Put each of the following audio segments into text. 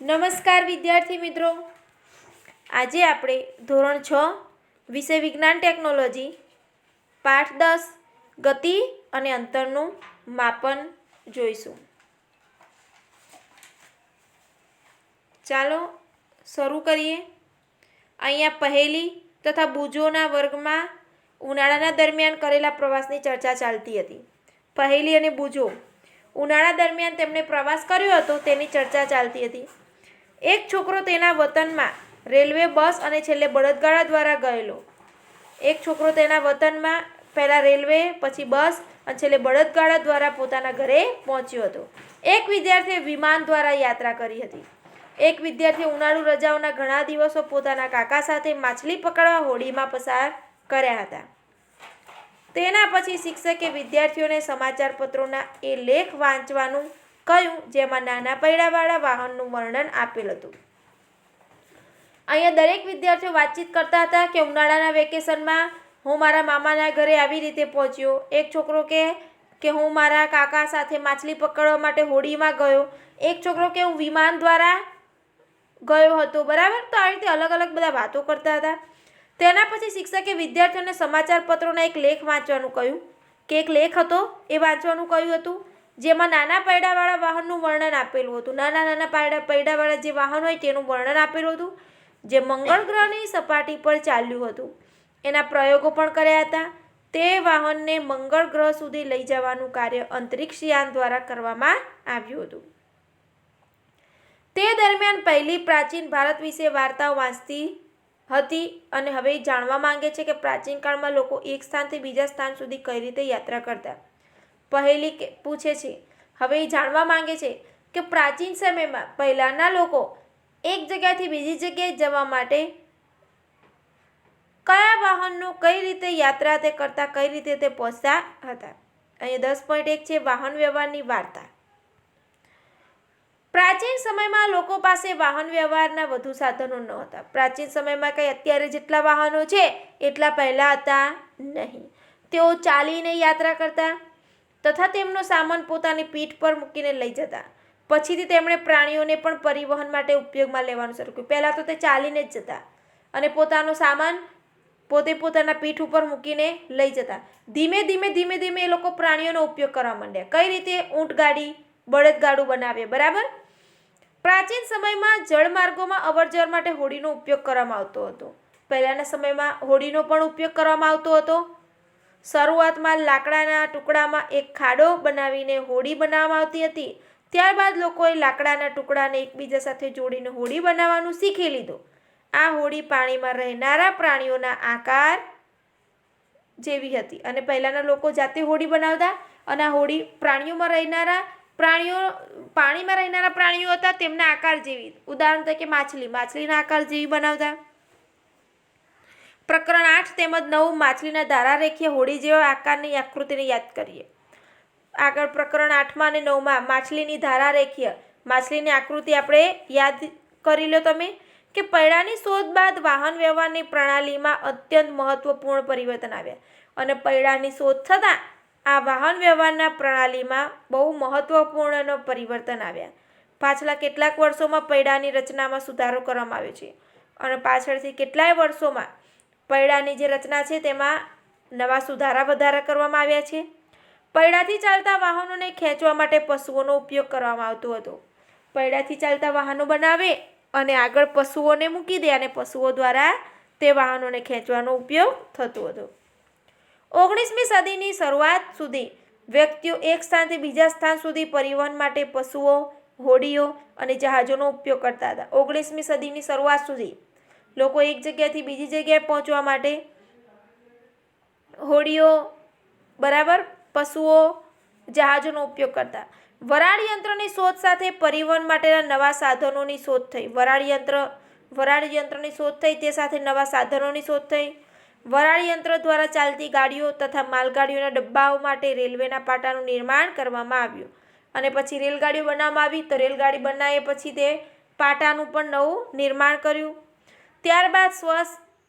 નમસ્કાર વિદ્યાર્થી મિત્રો, આજે આપણે ધોરણ 6 વિષય વિજ્ઞાન ટેકનોલોજી પાઠ 10 ગતિ અને અંતરનું માપન જોઈશું. ચાલો શરૂ કરીએ. અહીંયા પહેલી તથા બુજોના વર્ગમાં ઉનાળાના દરમિયાન કરેલા પ્રવાસની ચર્ચા ચાલતી હતી. પહેલી અને બુજો ઉનાળા દરમિયાન તેમણે પ્રવાસ કર્યો હતો તેની ચર્ચા ચાલતી હતી. એક છોકરો તેના વતનમાં રેલવે, બસ અને છેલ્લે બળદગાડા દ્વારા ગયેલો. એક છોકરો તેના વતનમાં પહેલાં રેલવે, પછી બસ અને છેલ્લે બળદગાડા દ્વારા પોતાના ઘરે પહોંચ્યો હતો. એક વિદ્યાર્થીએ વિમાન દ્વારા યાત્રા કરી હતી. એક વિદ્યાર્થીએ ઉનાળુ રજાઓના ઘણા દિવસો પોતાના કાકા સાથે માછલી પકડવા હોડીમાં પસાર કર્યા હતા. તેના પછી શિક્ષકે વિદ્યાર્થીઓને સમાચાર પત્રોના એ લેખ વાંચવાનું કહ્યું જેમાં નાના પૈડાવાળા વાહનનું વર્ણન આપેલ હતું. અહીંયા દરેક વિદ્યાર્થીઓ વાતચીત કરતા હતા કે ઉનાળાના વેકેશનમાં હું મારા મામાના ઘરે આવી રીતે પહોંચ્યો. એક છોકરો કે હું મારા કાકા સાથે માછલી પકડવા માટે હોડીમાં ગયો. એક છોકરો કે હું વિમાન દ્વારા ગયો હતો. બરાબર, તો આ રીતે અલગ અલગ બધા વાતો કરતા હતા. તેના પછી શિક્ષકે વિદ્યાર્થીઓને સમાચાર પત્રોના એક લેખ વાંચવાનું કહ્યું કે એક લેખ હતો એ વાંચવાનું કહ્યું હતું જેમાં નાના પૈડાવાળા વાહનનું વર્ણન આપેલું હતું. નાના પૈડાવાળા જે વાહન હોય તેનું વર્ણન આપેલું હતું, જે મંગળ ગ્રહની સપાટી પર ચાલ્યું હતું. એના પ્રયોગો પણ કર્યા હતા. તે વાહનને મંગળ ગ્રહ સુધી લઈ જવાનું કાર્ય અંતરિક્ષયાન દ્વારા કરવામાં આવ્યું હતું. તે દરમિયાન પહેલી પ્રાચીન ભારત વિશે વાર્તાઓ વાંચતી હતી અને હવે જાણવા માંગે છે કે પ્રાચીન કાળમાં લોકો એક સ્થાનથી બીજા સ્થાન સુધી કઈ રીતે યાત્રા કરતા. પહેલી પૂછે છે, હવે જાણવા માંગે છે કે પ્રાચીન સમયમાં પહેલાંના લોકો એક જગ્યાથી બીજી જગ્યાએ જવા માટે કયા વાહનનો કઈ રીતે યાત્રા તે કરતા, કઈ રીતે તે પહોંચતા હતા. અહીંયા 10.1 છે વાહન વ્યવહારની વાર્તા. પ્રાચીન સમયમાં લોકો પાસે વાહન વ્યવહારના વધુ સાધનો ન હતા. પ્રાચીન સમયમાં કંઈ અત્યારે જેટલા વાહનો છે એટલા પહેલાં હતા નહીં. તેઓ ચાલીને યાત્રા કરતા તથા તેમનો સામાન પોતાની પીઠ પર મૂકીને લઈ જતા. પછીથી તેમણે પ્રાણીઓને પણ પરિવહન માટે ઉપયોગમાં લેવાનું શરૂ કર્યું. પહેલાં તો તે ચાલીને જ જતા અને પોતાનો સામાન પોતે પોતાના પીઠ ઉપર મૂકીને લઈ જતા. ધીમે ધીમે એ લોકો પ્રાણીઓનો ઉપયોગ કરવા માંડ્યા. કઈ રીતે? ઊંટગાડી, બળદગાડું બનાવે. બરાબર. પ્રાચીન સમયમાં જળમાર્ગોમાં અવરજવર માટે હોડીનો ઉપયોગ કરવામાં આવતો હતો. પહેલાંના સમયમાં હોડીનો પણ ઉપયોગ કરવામાં આવતો હતો. શરૂઆતમાં લાકડાના ટુકડામાં એક ખાડો બનાવીને હોડી બનાવવામાં આવતી હતી. ત્યારબાદ લોકોએ લાકડાના ટુકડાને એકબીજા સાથે જોડીને હોડી બનાવવાનું શીખી લીધું. આ હોડી પાણીમાં રહેનારા પ્રાણીઓના આકાર જેવી હતી અને પહેલાંના લોકો જાતે હોડી બનાવતા અને આ હોડી પાણીમાં રહેનારા પ્રાણીઓ હતા તેમના આકાર જેવી. ઉદાહરણ તરીકે માછલીના આકાર જેવી બનાવતા. પ્રકરણ 8 તેમજ 9 માછલીના ધારારેખીય હોડી જેવા આકારની આકૃતિને યાદ કરીએ. આગળ પ્રકરણ 8માં અને 9માં માછલીની ધારારેખીય માછલીની આકૃતિ આપણે યાદ કરી લો તમે કે પૈડાની શોધ બાદ વાહન વ્યવહારની પ્રણાલીમાં અત્યંત મહત્વપૂર્ણ પરિવર્તન આવ્યા અને પૈડાની શોધ થતાં આ વાહન વ્યવહારના પ્રણાલીમાં બહુ મહત્વપૂર્ણ પરિવર્તન આવ્યા. પાછલા કેટલાક વર્ષોમાં પૈડાની રચનામાં સુધારો કરવામાં આવ્યો છે અને પાછળથી કેટલાય વર્ષોમાં પૈડાની જે રચના છે તેમાં નવા વધારા કરવામાં આવ્યા છે. પૈડાથી ચાલતા વાહનોને ખેંચવા માટે પશુઓનો ઉપયોગ કરવામાં આવતો હતો. પૈડાથી ચાલતા વાહનો બનાવે અને આગળ પશુઓને મૂકી દે અને પશુઓ દ્વારા તે વાહનોને ખેંચવાનો ઉપયોગ થતો હતો. 19મી સદીની શરૂઆત સુધી વ્યક્તિઓ એક સ્થાનથી બીજા સ્થાન સુધી પરિવહન માટે પશુઓ, હોડીઓ અને જહાજોનો ઉપયોગ કરતા હતા. 19મી સદીની શરૂઆત સુધી લોકો એક જગ્યાથી બીજી જગ્યાએ પહોંચવા માટે હોડીઓ, બરાબર, પશુઓ, જહાજોનો ઉપયોગ કરતા. વરાળ યંત્રની શોધ સાથે પરિવહન માટેના નવા સાધનોની શોધ થઈ. વરાળ યંત્રની શોધ થઈ તે સાથે નવા સાધનોની શોધ થઈ. વરાળ યંત્ર દ્વારા ચાલતી ગાડીઓ તથા માલગાડીઓના ડબ્બાઓ માટે રેલવેના પાટાનું નિર્માણ કરવામાં આવ્યું અને પછી રેલગાડીઓ બનાવવામાં આવી. તો રેલગાડી બનાવે પછી તે પાટાનું પણ નવું નિર્માણ કર્યું. ત્યારબાદ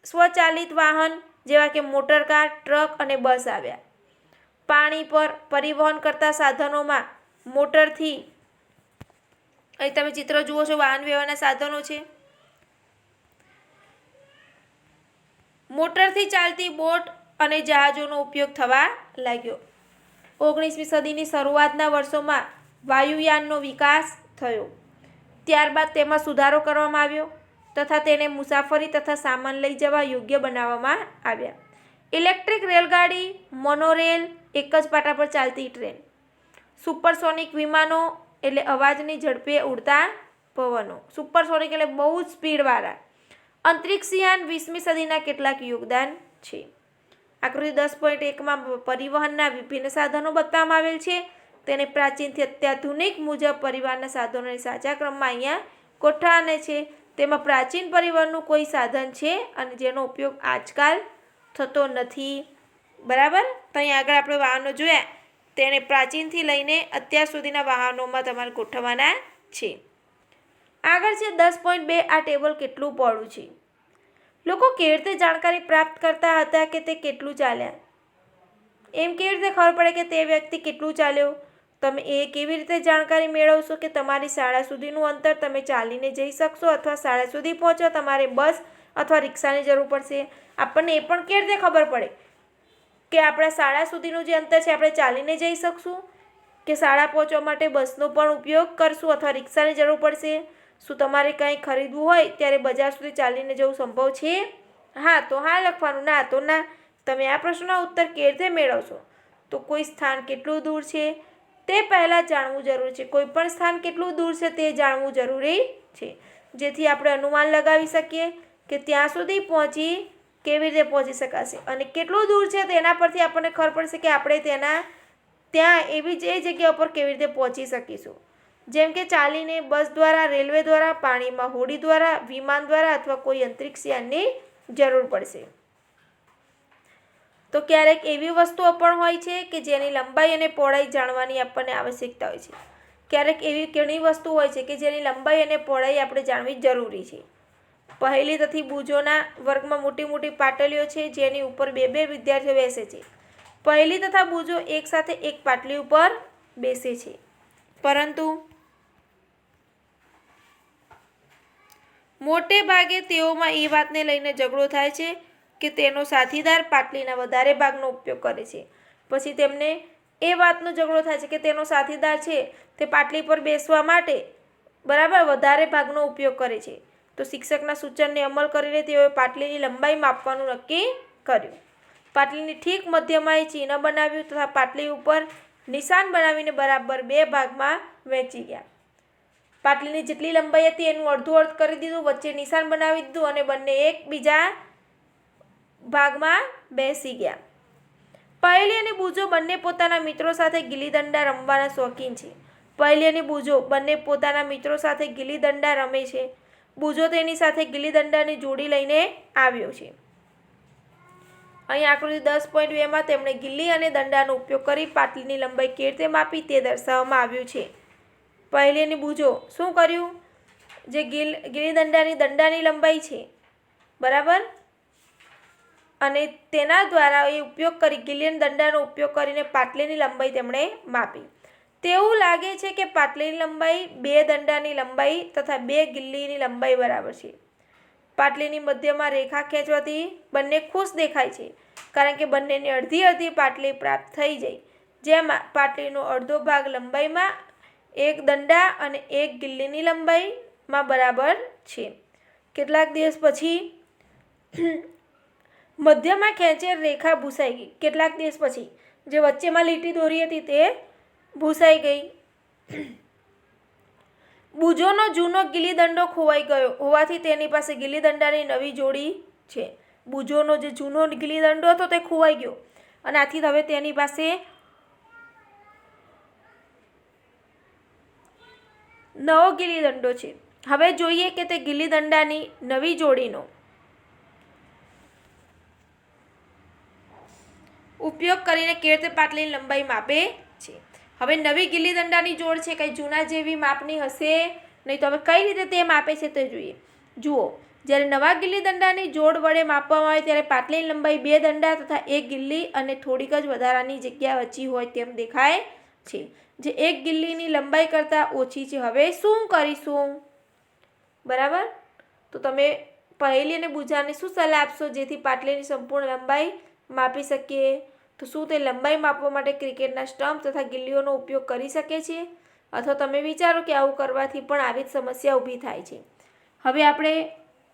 સ્વચાલિત વાહન જેવા કે મોટરકાર, ટ્રક અને બસ આવ્યા. પાણી પર પરિવહન કરતા સાધનોમાં મોટરથી અહીં તમે ચિત્ર જુઓ છો, વાહન વ્યવહારના સાધનો છે. મોટરથી ચાલતી બોટ અને જહાજોનો ઉપયોગ થવા લાગ્યો. 19મી સદીની શરૂઆતના વર્ષોમાં વાયુયાનનો વિકાસ થયો. ત્યારબાદ તેમાં સુધારો કરવામાં આવ્યો તથા તેને મુસાફરી તથા સામાન લઈ જવા યોગ્ય બનાવવામાં આવ્યા. ઇલેક્ટ્રિક રેલગાડી, મોનોરેલ, એક જ પાટા પર ચાલતી ટ્રેન, સુપરસોનિક વિમાનો એટલે અવાજની ઝડપે ઉડતા પવનો, સુપરસોનિક એટલે બહુ જ સ્પીડવાળા. અંતરિક્ષયાન 20મી સદીના કેટલાક યોગદાન છે. આકૃતિ 10.1માં પરિવહનના વિભિન્ન સાધનો બતાવવામાં આવેલ છે. તેને પ્રાચીનથી અત્યાધુનિક મુજબ પરિવહનના સાધનોને સાચા ક્રમમાં અહીંયા ગોઠવાને છે. તેમાં પ્રાચીન પરિવહનનું કોઈ સાધન છે અને જેનો ઉપયોગ આજકાલ થતો નથી. બરાબર. તો અહીં આગળ આપણે વાહનો જોયા, તેને પ્રાચીનથી લઈને અત્યાર સુધીના વાહનોમાં તમારે ગોઠવવાના છે. આગળ છે 10.2. આ ટેબલ કેટલું પહોળું છે? લોકો કેવી રીતે જાણકારી પ્રાપ્ત કરતા હતા કે તે કેટલું ચાલ્યા? એમ કેવી રીતે ખબર પડે કે તે વ્યક્તિ કેટલું ચાલ્યો? તમે એ કેવી રીતે જાણકારી મેળવશો કે તમારી શાળા સુધીનું અંતર તમે ચાલીને જઈ શકશો અથવા શાળા સુધી પહોંચવા તમારે બસ અથવા રિક્ષાની જરૂર પડશે? આપણને એ પણ કેવી રીતે ખબર પડે કે આપણા શાળા સુધીનું જે અંતર છે આપણે ચાલીને જઈ શકશું કે શાળા પહોંચવા માટે બસનો પણ ઉપયોગ કરશું અથવા રિક્ષાની જરૂર પડશે? શું તમારે કંઈ ખરીદવું હોય ત્યારે બજાર સુધી ચાલીને જવું સંભવ છે? હા તો હા લખવાનું, ના તો ના. તમે આ પ્રશ્નનો ઉત્તર કેવી રીતે મેળવશો? તો કોઈ સ્થાન કેટલું દૂર છે તે પહેલાં જાણવું જરૂરી છે. કોઈ પણ સ્થાન કેટલું દૂર છે તે જાણવું જરૂરી છે, જેથી આપણે અનુમાન લગાવી શકીએ કે ત્યાં સુધી કેવી રીતે પહોંચી શકાશે અને કેટલું દૂર છે તેના પરથી આપણને ખબર પડશે કે આપણે ત્યાં એવી જ જગ્યા ઉપર કેવી રીતે પહોંચી શકીશું. જેમ કે ચાલીને, બસ દ્વારા, રેલવે દ્વારા, પાણીમાં હોડી દ્વારા, વિમાન દ્વારા અથવા કોઈ અંતરિક્ષયાનની જરૂર પડશે. તો ક્યારેક એવી વસ્તુઓ પણ હોય છે કે જેની લંબાઈ અને પહોળાઈ જાણવાની આપણને આવશ્યકતા હોય છે. ક્યારેક એવી ઘણી વસ્તુ હોય છે કે જેની લંબાઈ અને પહોળાઈ આપણે જાણવી જરૂરી છે. પહેલી તથી બુજોના વર્ગમાં મોટી મોટી પાટલીઓ છે જેની ઉપર બે બે વિદ્યાર્થીઓ બેસે છે. પહેલી તથા બુજો એકસાથે એક પાટલી ઉપર બેસે છે, પરંતુ મોટે ભાગે તેઓમાં એ વાતને લઈને ઝઘડો થાય છે કે તેનો સાથીદાર પાટલીના વધારે ભાગનો ઉપયોગ કરે છે. પછી તેમને એ વાતનો ઝઘડો થાય છે કે તેનો સાથીદાર છે તે પાટલી પર બેસવા માટે વધારે ભાગનો ઉપયોગ કરે છે. તો શિક્ષકના સૂચનને અમલ કરીને તેઓએ પાટલીની લંબાઈ માપવાનું નક્કી કર્યું. પાટલીની ઠીક મધ્યમાં ચિહ્ન બનાવ્યું તથા પાટલી ઉપર નિશાન બનાવીને બરાબર બે ભાગમાં વહેંચી ગયા. પાટલીની જેટલી લંબાઈ હતી એનું અડધું અર્ધ કરી દીધું, વચ્ચે નિશાન બનાવી દીધું અને બંને એકબીજા ભાગમાં બેસી ગયા. પહેલી અને બુજો બંને પોતાના મિત્રો સાથે ગિલ્લી દંડા રમવાના શોખીન છે. પહેલી અને બુજો બંને પોતાના મિત્રો સાથે ગિલ્લી દંડા રમે છે. બુજો તેની સાથે ગિલ્લી દંડાની જોડી લઈને આવ્યો છે. અહીં આકૃતિ 10.2માં તેમણે ગિલ્લી અને દંડાનો ઉપયોગ કરી પાટલીની લંબાઈ કેવી રીતે માપી તે દર્શાવવામાં આવ્યું છે. પહેલી અને બુજો શું કર્યું? જે ગિલ્લી દંડાની લંબાઈ છે, બરાબર, અને તેના દ્વારા એ ઉપયોગ કરી ગિલ્લી દંડાનો ઉપયોગ કરીને પાટલીની લંબાઈ તેમણે માપી. તેવું લાગે છે કે પાટલીની લંબાઈ બે દંડાની લંબાઈ તથા બે ગિલ્લીની લંબાઈ બરાબર છે. પાટલીની મધ્યમાં રેખા ખેંચવાથી બંને ખુશ દેખાય છે કારણ કે બંનેને અડધી અડધી પાટલી પ્રાપ્ત થઈ જાય, જેમાં પાટલીનો અડધો ભાગ લંબાઈમાં એક દંડા અને એક ગિલ્લીની લંબાઈમાં બરાબર છે. કેટલાક દિવસ પછી મધ્યમાં ખેંચેલ રેખા ભૂસાઈ ગઈ. કેટલાક દિવસ પછી જે વચ્ચેમાં લીટી દોરી હતી તે ભૂસાઈ ગઈ. બુજોનો જૂનો ગિલ્લી દંડો ખોવાઈ ગયો હોવાથી તેની પાસે ગિલ્લી દંડાની નવી જોડી છે. બુજોનો જે જૂનો ગિલ્લી દંડો હતો તે ખોવાઈ ગયો અને આથી હવે તેની પાસે નવો ગિલ્લી દંડો છે. હવે જોઈએ કે તે ગિલ્લી દંડાની નવી જોડીનો ઉપયોગ કરીને કેવી રીતે પાટલીની લંબાઈ માપે છે. હવે નવી ગિલ્લી દંડાની જોડ છે, કંઈ જૂના જેવી માપની હશે નહીં. તો હવે કઈ રીતે તે માપે છે તે જોઈએ. જુઓ, જ્યારે નવા ગિલ્લી દંડાની જોડ વડે માપવામાં આવે ત્યારે પાટલીની લંબાઈ બે દંડા તથા એક ગિલ્લી અને થોડીક જ વધારાની જગ્યા વચ્ચે હોય તેમ દેખાય છે, જે એક ગિલ્લીની લંબાઈ કરતાં ઓછી છે. હવે શું કરીશું? બરાબર, તો તમે પહેલી અને બુજાને શું સલાહ આપશો જેથી પાટલીની સંપૂર્ણ લંબાઈ માપી શકીએ? તો શું તે લંબાઈ માપવા માટે ક્રિકેટના સ્ટમ્પ તથા ગિલ્લીઓનો ઉપયોગ કરી શકે છે? અથવા તમે વિચારો કે આવું કરવાથી પણ આવી જ સમસ્યા ઊભી થાય છે. હવે આપણે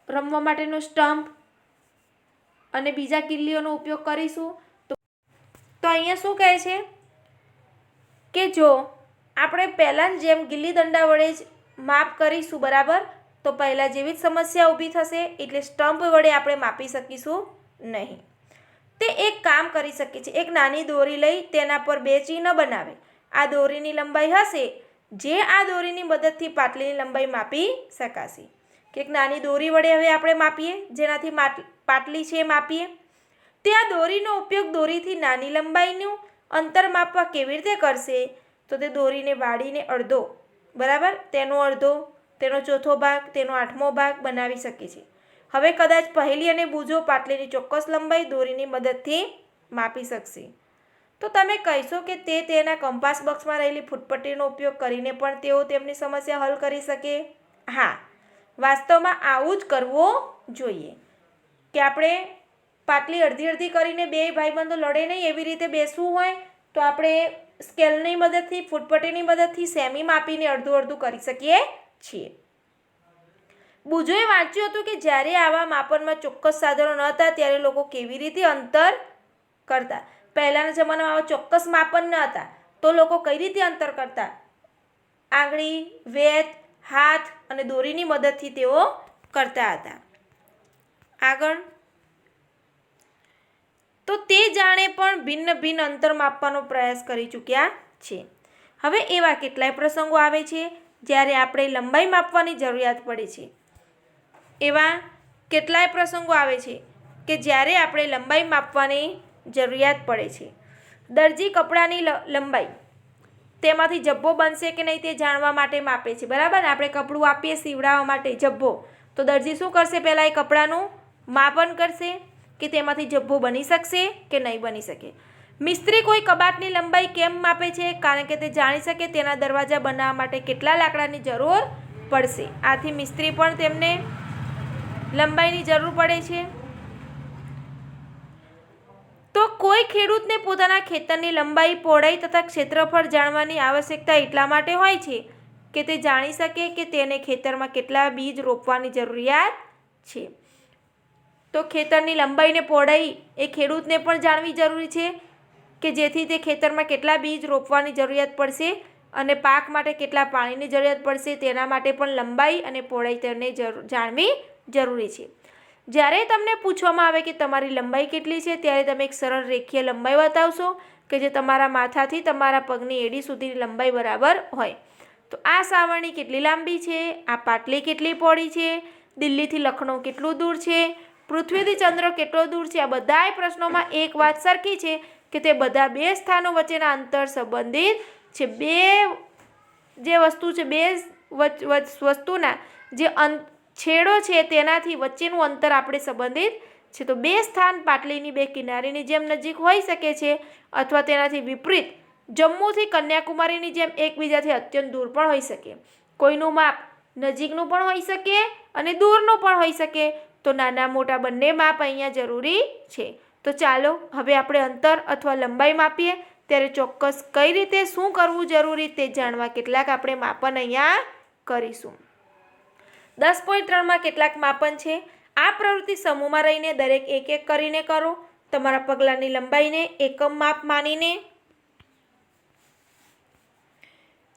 રમવા માટેનો સ્ટમ્પ અને બીજા ગિલ્લીઓનો ઉપયોગ કરીશું. તો અહીંયા શું કહે છે કે જો આપણે પહેલાં જેમ ગિલ્લી દંડા વડે જ માપ કરીશું, બરાબર, તો પહેલાં જેવી જ સમસ્યા ઊભી થશે, એટલે સ્ટમ્પ વડે આપણે માપી શકીશું નહીં. તે એક કામ કરી શકે છે, એક નાની દોરી લઈ તેના પર 2 ચિહ્ન બનાવે. આ દોરીની લંબાઈ હશે જે આ દોરીની મદદથી પાટલીની લંબાઈ માપી શકાશે. કે એક નાની દોરી વડે હવે આપણે માપીએ, જેનાથી પાટલી છે માપીએ. તે આ દોરીનો ઉપયોગ દોરીથી નાની લંબાઈનું અંતર માપવા કેવી રીતે કરશે? તો તે દોરીને વાળીને અડધો, બરાબર, તેનો અડધો, તેનો ચોથો ભાગ, તેનો 8મો ભાગ બનાવી શકે છે. હવે કદાચ પહેલી અને બુજો પાટલીની ચોક્કસ લંબાઈ દોરીની મદદથી માપી શકશે. તો તમે કહેશો કે તે તેના કંપાસ બોક્સમાં રહેલી ફૂટપટ્ટીનો ઉપયોગ કરીને પણ તેઓ તેમની સમસ્યા હલ કરી શકે? હા, વાસ્તવમાં આવું જ કરવું જોઈએ. કે આપણે પાટલી અડધી અડધી કરીને 2 ભાઈબંધો લડે નહીં એવી રીતે બેસવું હોય તો આપણે સ્કેલની મદદથી, ફૂટપટ્ટીની મદદથી સેમી માપીને અડધું અડધું કરી શકીએ છીએ. બુજોએ વાંચ્યું હતું કે જ્યારે આવા માપનમાં ચોક્કસ સાધનો ન હતા ત્યારે લોકો કેવી રીતે અંતર કરતા. પહેલાંના જમાનામાં આવા ચોક્કસ માપન ન હતા તો લોકો કઈ રીતે અંતર કરતા? આંગળી, વેત, હાથ અને દોરીની મદદથી તેઓ કરતા હતા. આગળ, તો તે જાણે પણ ભિન્ન ભિન્ન અંતર માપવાનો પ્રયાસ કરી ચૂક્યા છે. હવે એવા કેટલાય પ્રસંગો આવે છે જ્યારે આપણે લંબાઈ માપવાની જરૂરિયાત પડે છે. એવા કેટલાય પ્રસંગો આવે છે કે જ્યારે આપણે લંબાઈ માપવાની જરૂરિયાત પડે છે. દરજી કપડાની લંબાઈ તેમાંથી જબ્બો બનશે કે નહીં તે જાણવા માટે માપે છે, બરાબર. આપણે કપડું આપીએ સીવડાવવા માટે જબ્બો, તો દરજી શું કરશે? પહેલાં એ કપડાનું માપન કરશે કે તેમાંથી જબ્બો બની શકશે કે નહીં બની શકે. મિસ્ત્રી કોઈ કબાટની લંબાઈ કેમ માપે છે? કારણ કે તે જાણી શકે તેના દરવાજા બનાવવા માટે કેટલા લાકડાની જરૂર પડશે. આથી મિસ્ત્રી પણ તેમને લંબાઈની જરૂર પડે છે. તો કોઈ ખેડૂતને પોતાના ખેતરની લંબાઈ, પહોળાઈ તથા ક્ષેત્રફળ જાણવાની આવશ્યકતા એટલા માટે હોય છે કે તે જાણી શકે કે તેને ખેતરમાં કેટલા બીજ રોપવાની જરૂરિયાત છે. તો ખેતરની લંબાઈ ને પહોળાઈ એ ખેડૂતને પણ જાણવી જરૂરી છે કે જેથી તે ખેતરમાં કેટલા બીજ રોપવાની જરૂરિયાત પડશે અને પાક માટે કેટલા પાણીની જરૂરિયાત પડશે તેના માટે પણ લંબાઈ અને પહોળાઈ તેને જાણવી જરૂરી છે. જ્યારે તમને પૂછવામાં આવે કે તમારી લંબાઈ કેટલી છે ત્યારે તમે એક સરળ રેખીય લંબાઈ બતાવશો કે જે તમારા માથાથી તમારા પગની એડી સુધીની લંબાઈ બરાબર હોય. તો આ સાવરણી કેટલી લાંબી છે? આ પાટલી કેટલી પહોળી છે? દિલ્હીથી લખનઉ કેટલું દૂર છે? પૃથ્વીથી ચંદ્ર કેટલો દૂર છે? આ બધાય પ્રશ્નોમાં એક વાત સરખી છે કે તે બધા 2 સ્થાનો વચ્ચેના અંતર સંબંધિત છે. બે વસ્તુના જે છેડો છે તેનાથી વચ્ચેનું અંતર આપણે સંબંધિત છે. તો 2 સ્થાન પાટલીની 2 કિનારીની જેમ નજીક હોઈ શકે છે અથવા તેનાથી વિપરીત જમ્મુથી કન્યાકુમારીની જેમ એકબીજાથી અત્યંત દૂર પણ હોઈ શકે. કોઈનું માપ નજીકનું પણ હોઈ શકે અને દૂરનું પણ હોઈ શકે. તો નાના મોટા બંને માપ અહીંયા જરૂરી છે. તો ચાલો હવે આપણે અંતર અથવા લંબાઈ માપીએ ત્યારે ચોક્કસ કઈ રીતે શું કરવું જરૂરી તે જાણવા કેટલાક આપણે માપન અહીંયા કરીશું. 10.3માં કેટલાક માપન છે. આ પ્રવૃત્તિ સમૂહમાં રહીને દરેક એક એક કરીને કરો. તમારા પગલાંની લંબાઈને એકમ માપ માનીને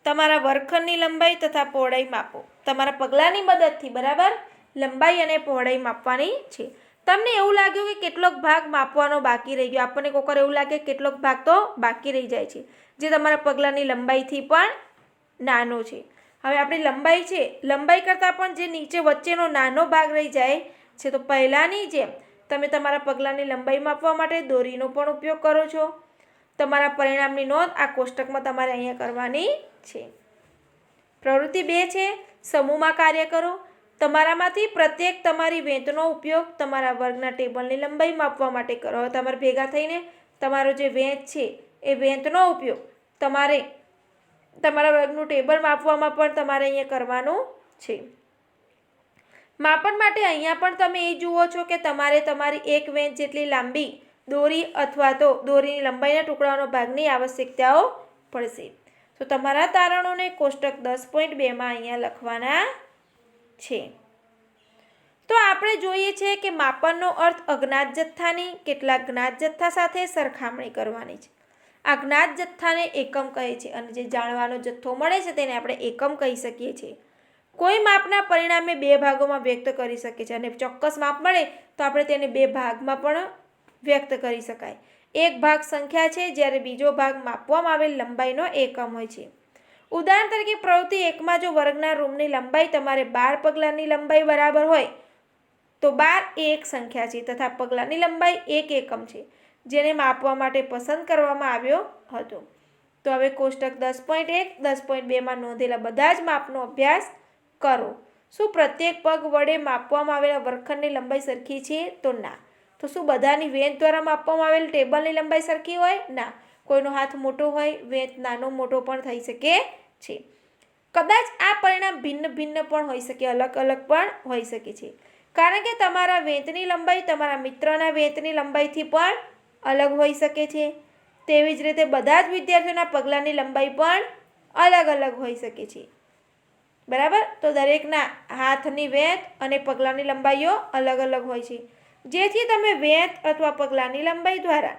તમારા વર્ગખંડની લંબાઈ તથા પહોળાઈ માપો. તમારા પગલાંની મદદથી, બરાબર, લંબાઈ અને પહોળાઈ માપવાની છે. તમને એવું લાગ્યું કે કેટલોક ભાગ માપવાનો બાકી રહી ગયો? આપણને કોકર એવું લાગે કેટલોક ભાગ તો બાકી રહી જાય છે જે તમારા પગલાંની લંબાઈથી પણ નાનો છે. હવે આપણી લંબાઈ છે, લંબાઈ કરતાં પણ જે નીચે વચ્ચેનો નાનો ભાગ રહી જાય છે તો પહેલાંની જેમ તમે તમારા પગલાંની લંબાઈ માપવા માટે દોરીનો પણ ઉપયોગ કરો છો. તમારા પરિણામની નોંધ આ કોષ્ટકમાં તમારે અહીંયા કરવાની છે. પ્રવૃત્તિ 2 છે, સમૂહમાં કાર્ય કરો. તમારામાંથી પ્રત્યેક તમારી વેંતનો ઉપયોગ તમારા વર્ગના ટેબલની લંબાઈ માપવા માટે કરો. હવે તમારે ભેગા થઈને તમારો જે વેંત છે એ વેંતનો ઉપયોગ તમારે તમારા વર્ગનું ટેબલ માપવામાં પણ તમારે અહીંયા કરવાનું છે. માપન માટે અહીંયા પણ તમે એ જુઓ છો કે તમારે તમારી એક વેંચ જેટલી લાંબી દોરી અથવા તો દોરીની લંબાઈના ટુકડાઓનો ભાગની આવશ્યકતાઓ પડશે. તો તમારા તારણોને કોષ્ટક 10.2માં અહીંયા લખવાના છે. તો આપણે જોઈએ છે કે માપનનો અર્થ અજ્ઞાત જથ્થાની કેટલાક જ્ઞાત જથ્થા સાથે સરખામણી કરવાની છે. આ જ્ઞાત જથ્થાને એકમ કહે છે અને જે જાણવાનો જથ્થો મળે છે તેને આપણે એકમ કહી શકીએ છીએ. કોઈ માપના પરિણામે બે ભાગોમાં વ્યક્ત કરી શકે છે અને ચોક્કસ માપ મળે તો આપણે તેને બે ભાગમાં પણ વ્યક્ત કરી શકાય. એક ભાગ સંખ્યા છે જ્યારે બીજો ભાગ માપવામાં આવેલ લંબાઈનો એકમ હોય છે. ઉદાહરણ તરીકે પ્રવૃત્તિ 1માં જો વર્ગના રૂમની લંબાઈ તમારે 12 પગલાંની લંબાઈ બરાબર હોય તો 12 એ એક સંખ્યા છે તથા પગલાંની લંબાઈ એક એકમ છે જેને માપવા માટે પસંદ કરવામાં આવ્યો હતો. તો હવે કોષ્ટક 10.1 10.2માં નોંધેલા બધા જ માપનો અભ્યાસ કરો. શું પ્રત્યેક પગ વડે માપવામાં આવેલા વર્ગખંડની લંબાઈ સરખી છે? તો ના. તો શું બધાની વેંચ દ્વારા માપવામાં આવેલ ટેબલની લંબાઈ સરખી હોય? ના. કોઈનો હાથ મોટો હોય, વેંચ નાનો મોટો પણ થઈ શકે છે. કદાચ આ પરિણામ ભિન્ન ભિન્ન પણ હોઈ શકે, અલગ અલગ પણ હોઈ શકે છે, કારણ કે તમારા વેંચની લંબાઈ તમારા મિત્રના વેંચની લંબાઈથી પણ અલગ હોઈ શકે છે. તેવી જ રીતે બધા જ વિદ્યાર્થીઓના પગલાંની લંબાઈ પણ અલગ અલગ હોઈ શકે છે. બરાબર? તો દરેકના હાથની વેંચ અને પગલાંની લંબાઈઓ અલગ અલગ હોય છે. જેથી તમે વેંચ અથવા પગલાંની લંબાઈ દ્વારા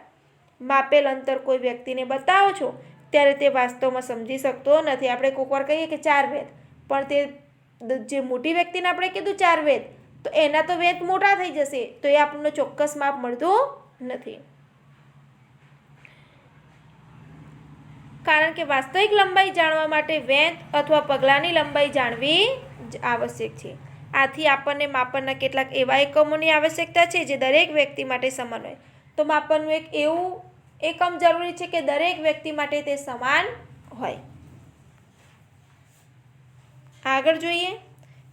માપેલ અંતર કોઈ વ્યક્તિને બતાવો છો ત્યારે તે વાસ્તવમાં સમજી શકતો નથી. આપણે કોઈક વાર કહીએ કે 4 વેંચ, પણ તે જે મોટી વ્યક્તિને આપણે કીધું 4 વેંચ, તો એના તો વેંચ મોટા થઈ જશે, તો એ આપણને ચોક્કસ માપ મળતું નથી. કારણ કે વાસ્તવિક લંબાઈ જાણવા માટે વેંચ અથવા પગલાંની લંબાઈ જાણવી જ આવશ્યક છે. આથી આપણને માપનના કેટલાક એવા એકમોની આવશ્યકતા છે જે દરેક વ્યક્તિ માટે સમાન હોય. તો માપનનું એક એવું એકમ જરૂરી છે કે દરેક વ્યક્તિ માટે તે સમાન હોય. આગળ જોઈએ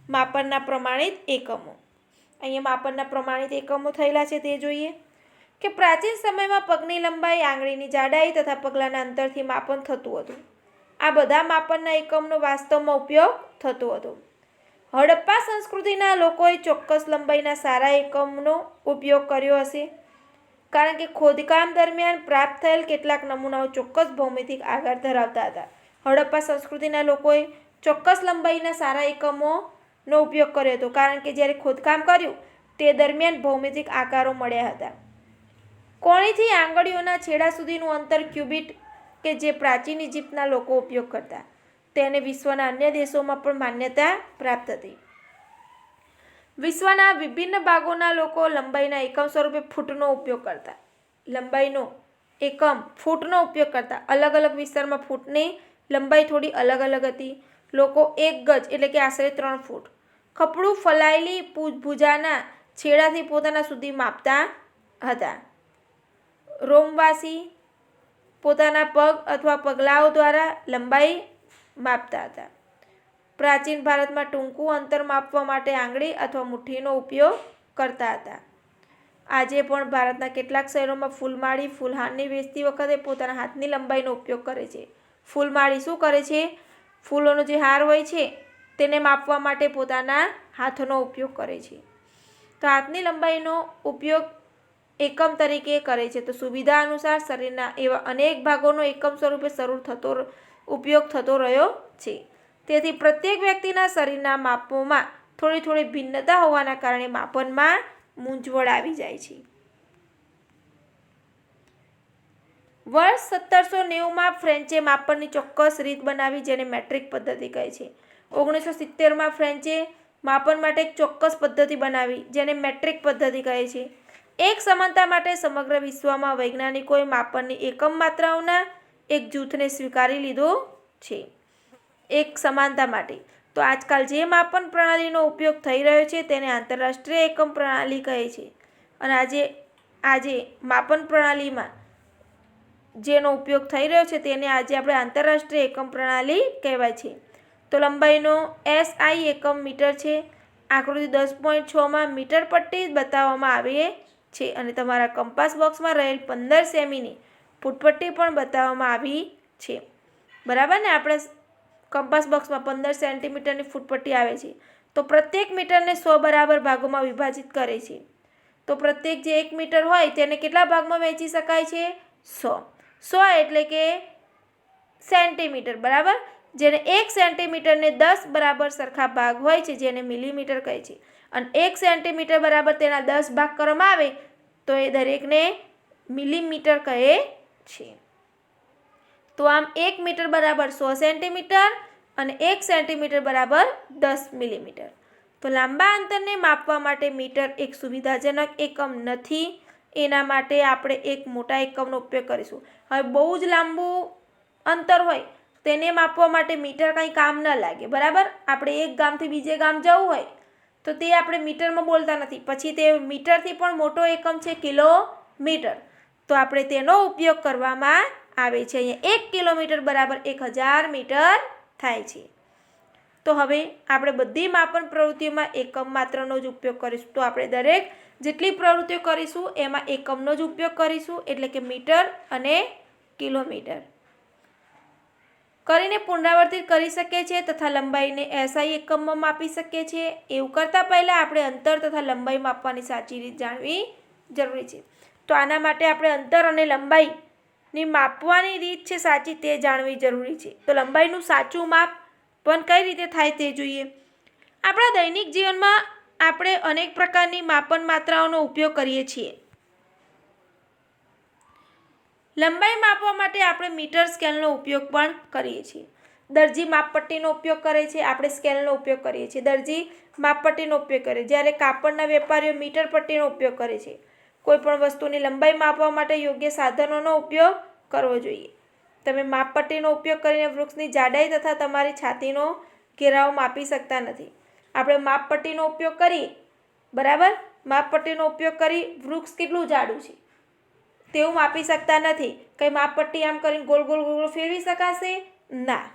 માપનના પ્રમાણિત એકમો. અહીંયા માપનના પ્રમાણિત એકમો થયેલા છે તે જોઈએ કે પ્રાચીન સમયમાં પગની લંબાઈ, આંગળીની જાડાઈ તથા પગલાંના અંતરથી માપન થતું હતું. આ બધા માપનના એકમનો વાસ્તવમાં ઉપયોગ થતો હતો. હડપ્પા સંસ્કૃતિના લોકોએ ચોક્કસ લંબાઈના સારા એકમનો ઉપયોગ કર્યો હશે, કારણ કે ખોદકામ દરમિયાન પ્રાપ્ત થયેલ કેટલાક નમૂનાઓ ચોક્કસ ભૌમિતિક આકાર ધરાવતા હતા. હડપ્પા સંસ્કૃતિના લોકોએ ચોક્કસ લંબાઈના સારા એકમોનો ઉપયોગ કર્યો હતો, કારણ કે જ્યારે ખોદકામ કર્યું તે દરમિયાન ભૌમિતિક આકારો મળ્યા હતા. કોણીથી આંગળીઓના છેડા સુધીનું અંતર ક્યુબિટ કે જે પ્રાચીન ઇજિપ્તના લોકો ઉપયોગ કરતા, તેને વિશ્વના અન્ય દેશોમાં પણ માન્યતા પ્રાપ્ત હતી. વિશ્વના વિભિન્ન ભાગોના લોકો લંબાઈના એકમ સ્વરૂપે ફૂટનો ઉપયોગ કરતા. લંબાઈનો એકમ ફૂટનો ઉપયોગ કરતા. અલગ અલગ વિસ્તારમાં ફૂટની લંબાઈ થોડી અલગ અલગ હતી. લોકો 1 ગજ એટલે કે આશરે 3 ફૂટ કપડું ફલાયેલી ભુજાના છેડાથી પોતાના સુધી માપતા હતા. રોમવાસી પોતાના પગ અથવા પગલાઓ દ્વારા લંબાઈ માપતા હતા. પ્રાચીન ભારતમાં ટૂંકું અંતર માપવા માટે આંગળી અથવા મુઠ્ઠીનો ઉપયોગ કરતા હતા. આજે પણ ભારતના કેટલાક શહેરોમાં ફૂલમાળી ફૂલહારની વેચતી વખતે પોતાના હાથની લંબાઈનો ઉપયોગ કરે છે. ફૂલમાળી શું કરે છે? ફૂલોનો જે હાર હોય છે તેને માપવા માટે પોતાના હાથનો ઉપયોગ કરે છે. તો હાથની લંબાઈનો ઉપયોગ એકમ તરીકે કરે છે. તો સુવિધા અનુસાર શરીરના એવા અનેક ભાગોનો એકમ સ્વરૂપે ઉપયોગ થતો રહ્યો છે. તેથી પ્રત્યેક વ્યક્તિના શરીરના માપોમાં થોડી થોડી ભિન્નતા હોવાના કારણે માપનમાં મૂંઝવણ આવી જાય છે. વર્ષ 1790માં ફ્રેન્ચે માપનની ચોક્કસ રીત બનાવી જેને મેટ્રિક પદ્ધતિ કહે છે. 1970માં ફ્રેન્ચે માપન માટે એક ચોક્કસ પદ્ધતિ બનાવી જેને મેટ્રિક પદ્ધતિ કહે છે. એક સમાનતા માટે સમગ્ર વિશ્વમાં વૈજ્ઞાનિકોએ માપનની એકમ માત્રાઓના એક જૂથને સ્વીકારી લીધો છે. એક સમાનતા માટે. તો આજકાલ જે માપન પ્રણાલીનો ઉપયોગ થઈ રહ્યો છે તેને આંતરરાષ્ટ્રીય એકમ પ્રણાલી કહે છે. અને આજે માપન પ્રણાલીમાં જેનો ઉપયોગ થઈ રહ્યો છે તેને આજે આપણે આંતરરાષ્ટ્રીય એકમ પ્રણાલી કહેવાય છે. તો લંબાઈનો SI એકમ મીટર છે. આકૃતિ 10.6માં મીટર પટ્ટી બતાવવામાં આવી છે અને તમારા કંપાસ બોક્સમાં રહેલ 15 સેમીની ફૂટપટ્ટી પણ બતાવવામાં આવી છે. બરાબર ને? આપણે કંપાસ બોક્સમાં 15 સેન્ટીમીટરની ફૂટપટ્ટી આવે છે તો પ્રત્યેક મીટરને 100 બરાબર ભાગોમાં વિભાજિત કરે છે. તો પ્રત્યેક જે 1 મીટર હોય તેને કેટલા ભાગમાં વહેંચી શકાય છે? 100. 100 એટલે કે સેન્ટીમીટર, બરાબર. જેને 1 સેન્ટીમીટરને 10 બરાબર સરખા ભાગ હોય છે જેને મિલીમીટર કહે છે. અને 1 સેન્ટીમીટર બરાબર તેના 10 ભાગ કરવામાં આવે તો એ દરેકને મિલીમીટર કહે છે. તો આમ 1 મીટર બરાબર 100 સેન્ટીમીટર અને 1 સેન્ટીમીટર બરાબર 10 મિલીમીટર. તો લાંબા અંતરને માપવા માટે મીટર એક સુવિધાજનક એકમ નથી. એના માટે આપણે એક મોટા એકમનો ઉપયોગ કરીશું. હવે બહુ જ લાંબુ અંતર હોય તેને માપવા માટે મીટર કંઈ કામ ન લાગે, બરાબર. આપણે એક ગામથી બીજે ગામ જવું હોય તો તે આપણે મીટરમાં બોલતા નથી. પછી તે મીટરથી પણ મોટો એકમ છે કિલોમીટર. તો આપણે તેનો ઉપયોગ કરવામાં આવે છે. અહીંયા 1 કિલોમીટર બરાબર 1000 મીટર થાય છે. તો હવે આપણે બધી માપન પ્રવૃત્તિઓમાં એકમ માત્રનો જ ઉપયોગ કરીશું. તો આપણે દરેક જેટલી પ્રવૃત્તિઓ કરીશું એમાં એકમનો જ ઉપયોગ કરીશું, એટલે કે મીટર અને કિલોમીટર. કરીને પુનરાવર્તિત કરી શકીએ છીએ તથા લંબાઈને SI એકમમાં માપી શકીએ છીએ. એવું કરતાં પહેલાં આપણે અંતર તથા લંબાઈ માપવાની સાચી રીત જાણવી જરૂરી છે. તો આના માટે આપણે અંતર અને લંબાઈની માપવાની રીત છે સાચી તે જાણવી જરૂરી છે. તો લંબાઈનું સાચું માપ પણ કઈ રીતે થાય તે જોઈએ. આપણા દૈનિક જીવનમાં આપણે અનેક પ્રકારની માપન માત્રાઓનો ઉપયોગ કરીએ છીએ. લંબાઈ માપવા માટે આપણે મીટર સ્કેલનો ઉપયોગ પણ કરીએ છીએ. દરજી માપપટ્ટીનો ઉપયોગ કરે છે, આપણે સ્કેલનો ઉપયોગ કરીએ છીએ. દરજી માપપટ્ટીનો ઉપયોગ કરે, જ્યારે કાપડના વેપારીઓ મીટર પટ્ટીનો ઉપયોગ કરે છે. કોઈપણ વસ્તુની લંબાઈ માપવા માટે યોગ્ય સાધનોનો ઉપયોગ કરવો જોઈએ. તમે માપપટ્ટીનો ઉપયોગ કરીને વૃક્ષની જાડાઈ તથા તમારી છાતીનો ઘેરાવ માપી શકતા નથી. આપણે માપપટ્ટીનો ઉપયોગ કરી, બરાબર, માપપટ્ટીનો ઉપયોગ કરી વૃક્ષ કેટલું જાડું છે તેવું માપી શકતા નથી. કંઈ માપપટ્ટી આમ કરીને ગોળ ગોળ ગોળ ફેરવી શકાશે? ના,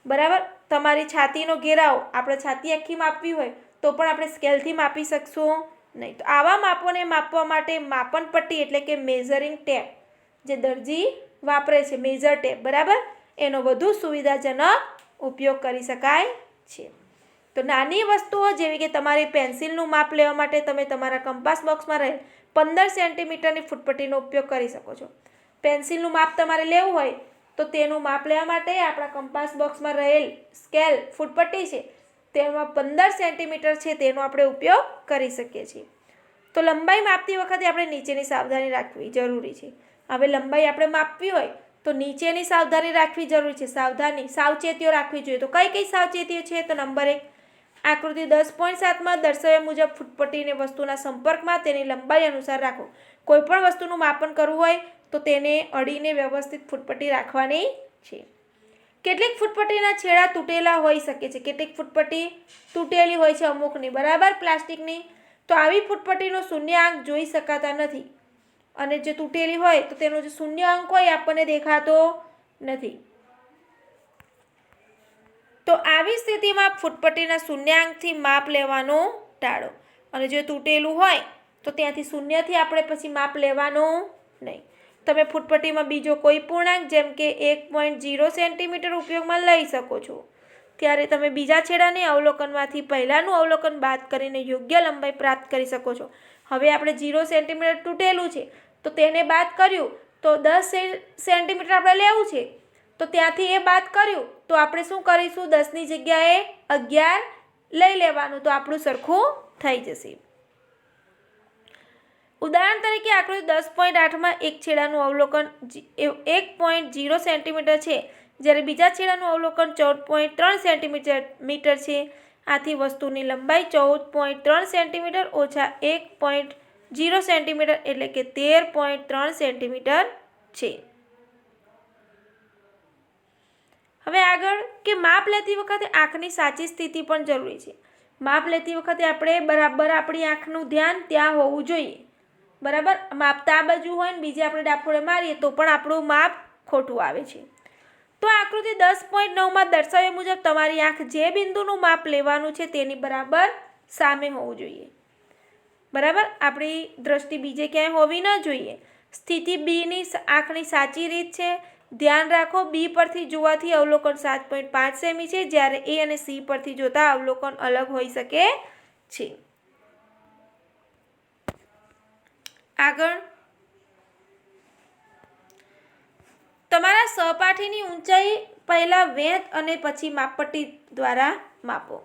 બરાબર. તમારી છાતીનો ઘેરાવ આપણે છાતી આખી માપવી હોય તો પણ આપણે સ્કેલથી માપી શકશું નહીં. તો આવા માપોને માપવા માટે માપન પટ્ટી એટલે કે મેઝરિંગ ટેપ જે દરજી વાપરે છે, મેઝર ટેપ, બરાબર, એનો વધુ સુવિધાજનક ઉપયોગ કરી શકાય છે. તો નાની વસ્તુઓ જેવી કે તમારી પેન્સિલનું માપ લેવા માટે તમે તમારા કંપાસ બોક્સમાં રહેલ 15 સેન્ટીમીટરની ફૂટપટ્ટીનો ઉપયોગ કરી શકો છો. પેન્સિલનું માપ તમારે લેવું હોય તો તેનું માપ લેવા માટે આપણા કંપાસ બોક્સમાં રહેલ સ્કેલ ફૂટપટ્ટી છે તેમાં 15 સેન્ટીમીટર છે તેનો આપણે ઉપયોગ કરી શકીએ છીએ. તો લંબાઈ માપતી વખતે આપણે નીચેની સાવધાની રાખવી જરૂરી છે. હવે લંબાઈ આપણે માપવી હોય તો નીચેની સાવધાની રાખવી જરૂરી છે. સાવચેતીઓ રાખવી જોઈએ. તો કઈ કઈ સાવચેતીઓ છે? તો નંબર 1, આકૃતિ 10.7માં દર્શાવ્યા મુજબ ફૂટપટ્ટીને વસ્તુના સંપર્કમાં તેની લંબાઈ અનુસાર રાખો. કોઈપણ વસ્તુનું માપન કરવું હોય તો તેને અડીને વ્યવસ્થિત ફૂટપટ્ટી રાખવાની છે. કેટલીક ફૂટપટ્ટીના છેડા તૂટેલા હોઈ શકે છે. કેટલીક ફૂટપટ્ટી તૂટેલી હોય છે અમુકની, બરાબર, પ્લાસ્ટિકની. તો આવી ફૂટપટ્ટીનો શૂન્ય અંક જોઈ શકાતા નથી અને જે તૂટેલી હોય તો તેનો જે શૂન્ય અંક હોય આપણને દેખાતો નથી. તો આવી સ્થિતિમાં ફૂટપટ્ટીના શૂન્યાંકથી માપ લેવાનું ટાળો. અને જો તૂટેલું હોય તો ત્યાંથી શૂન્યથી આપણે પછી માપ લેવાનું નહીં. તમે ફૂટપટ્ટીમાં બીજો કોઈ પૂર્ણાંક જેમ કે 1.0 સેન્ટીમીટર ઉપયોગમાં લઈ શકો છો. ત્યારે તમે બીજા છેડાને અવલોકનમાંથી પહેલાંનું અવલોકન બાદ કરીને યોગ્ય લંબાઈ પ્રાપ્ત કરી શકો છો. હવે આપણે 0 સેન્ટીમીટર તૂટેલું છે તો તેને બાદ કર્યું તો 10 સેન્ટીમીટર આપણે લેવું છે તો ત્યાંથી એ બાદ કર્યું તો આપણે શું કરીશું? 10ની જગ્યાએ 11 લઈ લેવાનું તો આપણું સરખું થઈ જશે. ઉદાહરણ તરીકે આકૃતિ 10.8માં એક છેડાનું અવલોકન 1.0 સેન્ટીમીટર છે જ્યારે બીજા છેડાનું અવલોકન 14.3 સેન્ટીમીટર છે. આથી વસ્તુની લંબાઈ 14.3 સેન્ટીમીટર ઓછા 1.0 સેન્ટીમીટર એટલે કે 13.3 સેન્ટીમીટર છે. હવે આગળ કે માપ લેતી વખતે આંખની સાચી સ્થિતિ પણ જરૂરી છે. માપ લેતી વખતે આપણે બરાબર આપણી આંખનું ધ્યાન ત્યાં હોવું જોઈએ, બરાબર. માપતા આ બાજુ હોય ને બીજે આપણે ડાફોડે મારીએ તો પણ આપણું માપ ખોટું આવે છે. તો આકૃતિ 10.9માં દર્શાવ્યા મુજબ તમારી આંખ જે બિંદુનું માપ લેવાનું છે તેની બરાબર સામે હોવું જોઈએ, બરાબર. આપણી દ્રષ્ટિ બીજે ક્યાંય હોવી ન જોઈએ. સ્થિતિ બીની આંખની સાચી રીત છે ધ્યાન રાખો, બી પરથી જોવાથી અવલોકન 7.5 સેમી છે, જ્યારે એ અને સી પરથી જોતા અવલોકન અલગ હોઈ શકે છે. આગળ, તમારા સહપાઠીની ઊંચાઈ પહેલા વેંત અને પછી માપપટ્ટી દ્વારા માપો.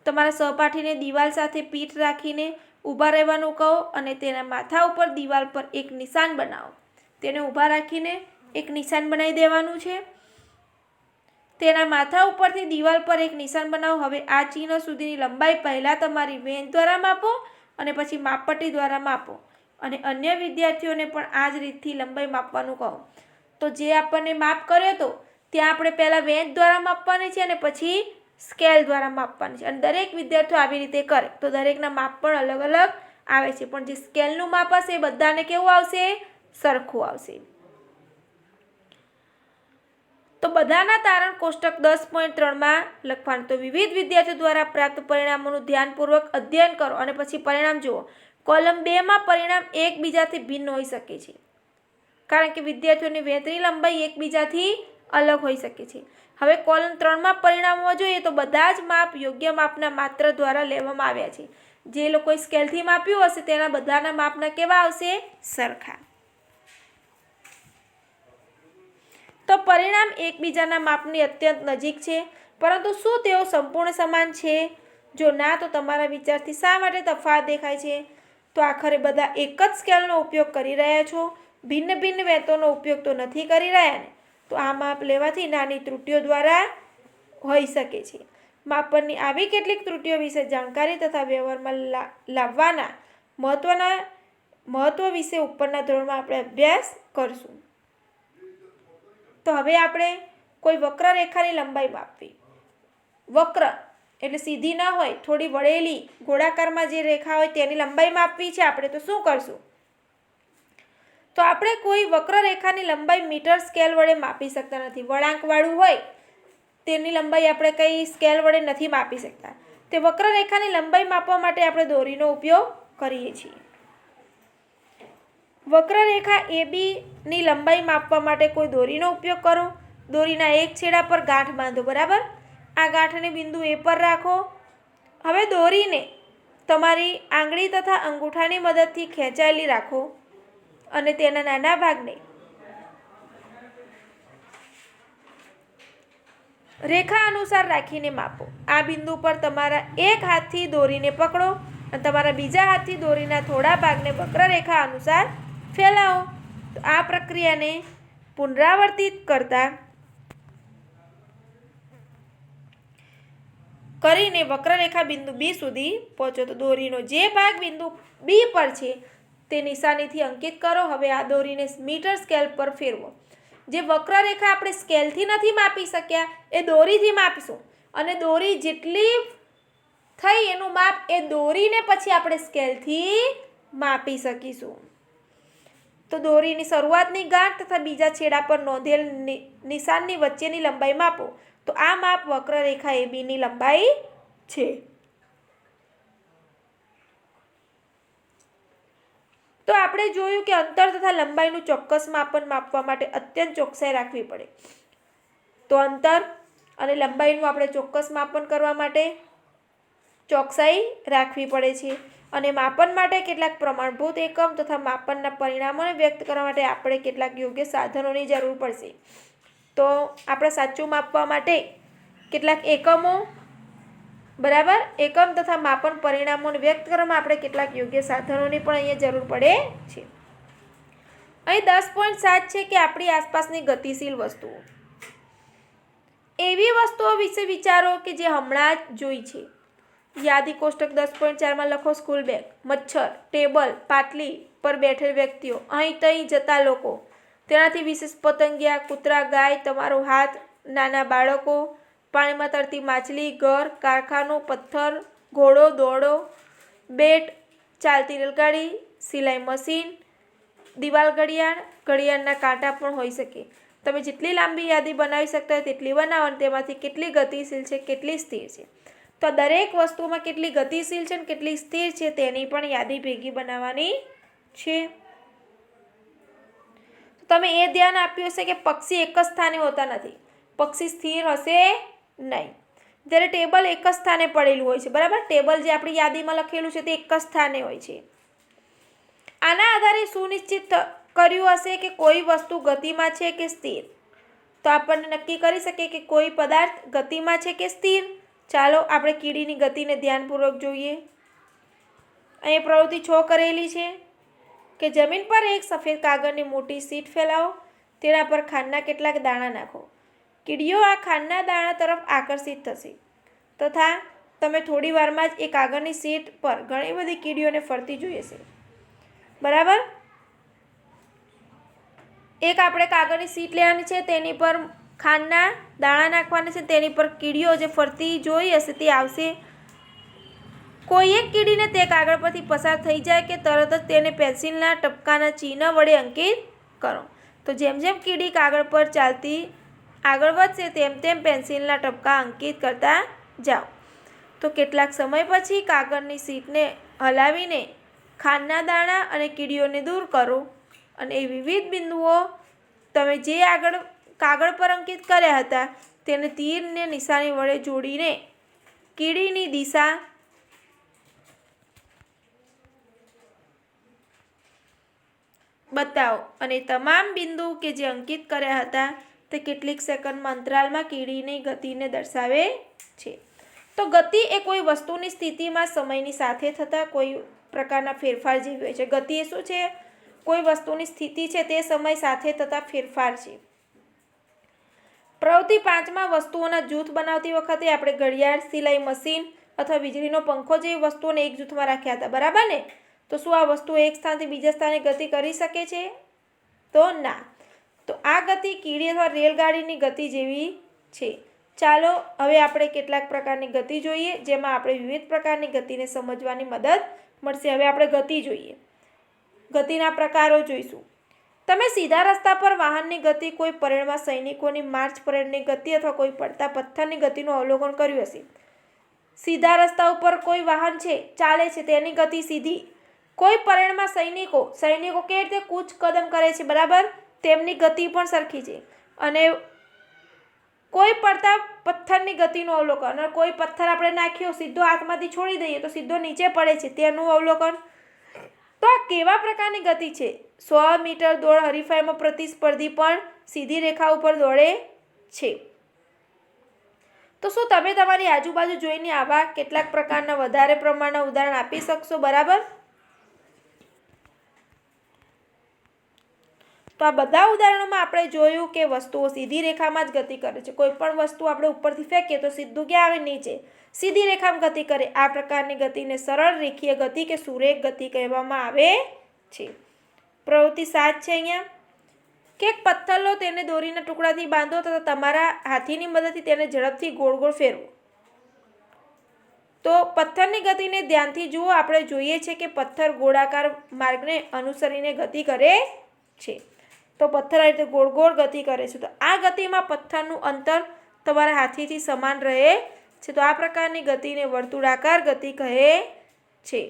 તમારા સહપાઠીને દિવાલ સાથે પીઠ રાખીને ઊભા રહેવાનું કહો અને તેના માથા ઉપર દિવાલ પર એક નિશાન બનાવો. તેને ઊભા રાખીને એક નિશાન બનાવી દેવાનું છે. તેના માથા ઉપરથી દિવાલ પર એક નિશાન બનાવો. હવે આ ચિહ્ન સુધીની લંબાઈ પહેલાં તમારી વેંત દ્વારા માપો અને પછી માપપટ્ટી દ્વારા માપો અને અન્ય વિદ્યાર્થીઓને પણ આ જ રીતથી લંબાઈ માપવાનું કહો. તો જે આપણને માપ કર્યો હતો ત્યાં આપણે પહેલાં વેંત દ્વારા માપવાની છે અને પછી સ્કેલ દ્વારા માપવાની છે. અને દરેક વિદ્યાર્થીઓ આવી રીતે કરે તો દરેકના માપ પણ અલગ અલગ આવે છે, પણ જે સ્કેલનું માપ હશે એ બધાને કેવું આવશે? સરખું આવશે. તો બધાના તારણ કોષ્ટક 10.3માં લખવાનું. તો વિવિધ વિદ્યાર્થીઓ દ્વારા પ્રાપ્ત પરિણામોનું ધ્યાનપૂર્વક અધ્યયન કરો અને પછી પરિણામ જુઓ. કોલમ 2માં પરિણામ એકબીજાથી ભિન્ન હોઈ શકે છે, કારણ કે વિદ્યાર્થીઓની વેંતની લંબાઈ એકબીજાથી અલગ હોઈ શકે છે. હવે કોલમ 3માં પરિણામો જોઈએ તો બધા જ માપ યોગ્ય માપના માત્ર દ્વારા લેવામાં આવ્યા છે. જે લોકોએ સ્કેલથી માપ્યું હશે તેના બધાના માપના કેવા આવશે? સરખા. તો પરિણામ એકબીજાના માપની અત્યંત નજીક છે, પરંતુ શું તેઓ સંપૂર્ણ સમાન છે? જો ના, તો તમારા વિચારથી શા માટે તફાવત દેખાય છે? તો આખરે બધા એક જ સ્કેલનો ઉપયોગ કરી રહ્યા છો, ભિન્ન ભિન્ન વેંતોનો ઉપયોગ તો નથી કરી રહ્યા ને. તો આ માપ લેવાથી નાની ત્રુટીઓ દ્વારા હોઈ શકે છે. માપનની આવી કેટલીક ત્રુટીઓ વિશે જાણકારી તથા વ્યવહારમાં લાવવાના મહત્વ વિશે ઉપરના ધોરણમાં આપણે અભ્યાસ કરશું. તો હવે આપણે કોઈ વક્રરેખાની લંબાઈ માપવી. વક્ર એટલે સીધી ન હોય, થોડી વળેલી ગોળાકારમાં જે રેખા હોય તેની લંબાઈ માપવી છે આપણે. તો શું કરશું? તો આપણે કોઈ વક્રરેખાની લંબાઈ મીટર સ્કેલ વડે માપી શકતા નથી. વળાંકવાળું હોય તેની લંબાઈ આપણે કઈ સ્કેલ વડે નથી માપી શકતા. તે વક્રરેખાની લંબાઈ માપવા માટે આપણે દોરીનો ઉપયોગ કરીએ છીએ. વક્રરેખા ABની લંબાઈ માપવા માટે કોઈ દોરીનો ઉપયોગ કરો. દોરીના એક છેડા પર ગાંઠ બાંધો. બરાબર, આ ગાંઠને બિંદુ A પર રાખો. હવે દોરીને તમારી આંગળી તથા અંગૂઠાની મદદથી ખેંચાયેલી રાખો અને તેના નાના ભાગને રેખા અનુસાર રાખીને માપો. આ બિંદુ પર તમારા એક હાથથી દોરીને પકડો અને તમારા બીજા હાથથી દોરીના થોડા ભાગને વક્રરેખા અનુસાર ફેલાવો. તો આ પ્રક્રિયાને પુનરાવર્તિત કરીને વક્રરેખા બિંદુ B સુધી પહોંચો. તો દોરીનો જે ભાગ બિંદુ B પર છે તે નિશાનીથી અંકિત કરો. હવે આ દોરીને મીટર સ્કેલ પર ફેરવો. જે વક્રરેખા આપણે સ્કેલથી નથી માપી શક્યા એ દોરીથી માપીશું, અને દોરી જેટલી થઈ એનું માપ એ દોરીને પછી આપણે સ્કેલથી માપી શકીશું. તો દોરીની શરૂઆતની ગાંઠ તથા બીજા છેડા પર નોંધેલ નિશાનની વચ્ચેની લંબાઈ માપો. તો આ માપ વક્રરેખા ABની લંબાઈ છે. તો આપણે જોયું કે અંતર તથા લંબાઈનું ચોક્કસ માપન માપવા માટે અત્યંત ચોકસાઈ રાખવી પડે. તો અંતર અને લંબાઈનું આપણે ચોક્કસ માપન કરવા માટે ચોકસાઈ રાખવી પડે છે. અને માપન માટે કેટલાક પ્રમાણભૂત એકમ તથા માપનના પરિણામોને વ્યક્ત કરવા માટે આપણે કેટલાક યોગ્ય સાધનોની જરૂર પડશે. તો આપણે સાચું માપવા માટે કેટલાક એકમો, બરાબર, એકમ તથા માપન પરિણામોને વ્યક્ત કરવામાં આપણે કેટલાક યોગ્ય સાધનોની પણ અહીંયા જરૂર પડે છે. અહીં 10.7 છે કે આપણી આસપાસની ગતિશીલ વસ્તુઓ. એવી વસ્તુઓ વિશે વિચારો કે જે હમણાં જ જોઈ છે. યાદી કોષ્ટક 10.4માં લખો. સ્કૂલ બેગ, મચ્છર, ટેબલ, પાટલી પર બેઠેલ વ્યક્તિઓ, અહીં તહીં જતા લોકો, તેનાથી વિશેષ પતંગિયા, કૂતરા, ગાય, તમારો હાથ, નાના બાળકો, પાણીમાં તરતી માછલી, ઘર, કારખાનું, પથ્થર, ઘોડો, દોરડો, બેટ, ચાલતી રેલગાડી, સિલાઈ મશીન, દિવાલ ઘડિયાળ, ઘડિયાળના કાંટા પણ હોઈ શકે. તમે જેટલી લાંબી યાદી બનાવી શકતા હોય તેટલી બનાવો અને તેમાંથી કેટલી ગતિશીલ છે, કેટલી સ્થિર છે. તો દરેક વસ્તુમાં કેટલી ગતિશીલ છે અને કેટલી સ્થિર છે તેની પણ યાદી ભેગી બનાવવાની છે. તમે એ ધ્યાન આપ્યું હશે કે પક્ષી એક જ સ્થાને હોતા નથી, પક્ષી સ્થિર હશે નહીં. જ્યારે ટેબલ એક જ સ્થાને પડેલું હોય છે, બરાબર. ટેબલ જે આપણી યાદીમાં લખેલું છે તે એક જ સ્થાને હોય છે. આના આધારે સુનિશ્ચિત કર્યું હશે કે કોઈ વસ્તુ ગતિમાં છે કે સ્થિર. તો આપણને નક્કી કરી શકીએ કે કોઈ પદાર્થ ગતિમાં છે કે સ્થિર. ચાલો આપણે કીડીની ગતિને ધ્યાનપૂર્વક જોઈએ. અહીં પ્રવૃત્તિ 6 કરેલી છે કે જમીન પર એક સફેદ કાગળની મોટી શીટ ફેલાવો, તેના પર ખાંડના કેટલાક દાણા નાખો. કીડીઓ આ ખાંડના દાણા તરફ આકર્ષિત થશે તથા તમે થોડી વારમાં જ એ કાગળની શીટ પર ઘણી બધી કીડીઓને ફરતી જોઈ હશે, બરાબર. એક આપણે કાગળની શીટ લેવાની છે, તેની પર ખાંડના દાણા નાખવાના છે, તેની પર કીડીઓ જે ફરતી જોઈ હશે તે આવશે. કોઈ એક કીડીને તે કાગળ પરથી પસાર થઈ જાય કે તરત જ તેને પેન્સિલના ટપકાના ચિહ્ન વડે અંકિત કરો. તો જેમ જેમ કીડી કાગળ પર ચાલતી આગળ વધશે તેમ તેમ પેન્સિલના ટપકા અંકિત કરતા જાઓ. તો કેટલાક સમય પછી કાગળની શીટને હલાવીને ખાંડના દાણા અને કીડીઓને દૂર કરો અને એ વિવિધ બિંદુઓ તમે જે કાગળ પર અંકિત કર્યા હતા તેને તીરને નિશાની વડે જોડીને કીડીની દિશા બતાવો અને તમામ બિંદુ કે જે અંકિત કર્યા હતા તે કેટલીક સેકન્ડમાં અંતરાલમાં કીડીની ગતિને દર્શાવે છે. તો ગતિ એ કોઈ વસ્તુની સ્થિતિમાં સમયની સાથે થતા કોઈ પ્રકારના ફેરફાર જેવી હોય છે. ગતિ એ શું છે? કોઈ વસ્તુની સ્થિતિ છે તે સમય સાથે થતા ફેરફાર છે. પ્રવૃત્તિ 5માં વસ્તુઓના જૂથ બનાવતી વખતે આપણે ઘડિયાળ, સિલાઈ મશીન અથવા વીજળીનો પંખો જેવી વસ્તુઓને એક જૂથમાં રાખ્યા હતા, બરાબર ને? તો શું આ વસ્તુઓ એક સ્થાનથી બીજા સ્થાને ગતિ કરી શકે છે? તો ના. તો આ ગતિ કીડી અથવા રેલગાડીની ગતિ જેવી છે. ચાલો હવે આપણે કેટલાક પ્રકારની ગતિ જોઈએ, જેમાં આપણે વિવિધ પ્રકારની ગતિને સમજવાની મદદ મળશે. હવે આપણે ગતિ જોઈએ. ગતિના પ્રકારો જોઈશું. તમે સીધા રસ્તા પર વાહનની ગતિ, કોઈ પરેડમાં સૈનિકોની માર્ચ પરેડની ગતિ અથવા કોઈ પડતા પથ્થરની ગતિનું અવલોકન કર્યું હશે. સીધા રસ્તા ઉપર કોઈ વાહન છે, ચાલે છે, તેની ગતિ સીધી. કોઈ પરેડમાં સૈનિકો કેવી રીતે કૂચ કદમ કરે છે, બરાબર, તેમની ગતિ પણ સરખી છે. અને કોઈ પડતા પથ્થરની ગતિનું અવલોકન, અને કોઈ પથ્થર આપણે નાખ્યો સીધો હાથમાંથી છોડી દઈએ તો સીધો નીચે પડે છે તેનું અવલોકન. તો આ કેવા પ્રકારની ગતિ છે? 100 મીટર દોડ હરીફાઈમાં પ્રતિસ્પર્ધી પણ સીધી રેખા ઉપર દોડે છે. તો શું તમે તમારી આજુબાજુ જોઈને આવા કેટલાક પ્રકારના વધારે પ્રમાણના ઉદાહરણ આપી શકશો, બરાબર? તો આ બધા ઉદાહરણોમાં આપણે જોયું કે વસ્તુઓ સીધી રેખામાં જ ગતિ કરે છે. કોઈ પણ વસ્તુ આપણે ઉપરથી ફેંકીએ તો સીધું ક્યાં આવે? નીચે. સીધી રેખામાં ગતિ કરે. આ પ્રકારની ગતિને સરળ રેખીય ગતિ કે સુરેખ ગતિ કહેવામાં આવે છે. પ્રવૃત્તિ 7 છે અહીંયા કે એક પથ્થર લો, તેને દોરીના ટુકડાથી બાંધો તથા તમારા હાથીની મદદથી તેને ઝડપથી ગોળ ગોળ ફેરવો. તો પથ્થરની ગતિને ધ્યાનથી જુઓ. આપણે જોઈએ છે કે પથ્થર ગોળાકાર માર્ગને અનુસરીને ગતિ કરે છે. તો પથ્થર આ રીતે ગોળ ગોળ ગતિ કરે છે. તો આ ગતિમાં પથ્થરનું અંતર તમારા હાથીથી સમાન રહે છે. તો આ પ્રકારની ગતિને વર્તુળાકાર ગતિ કહે છે.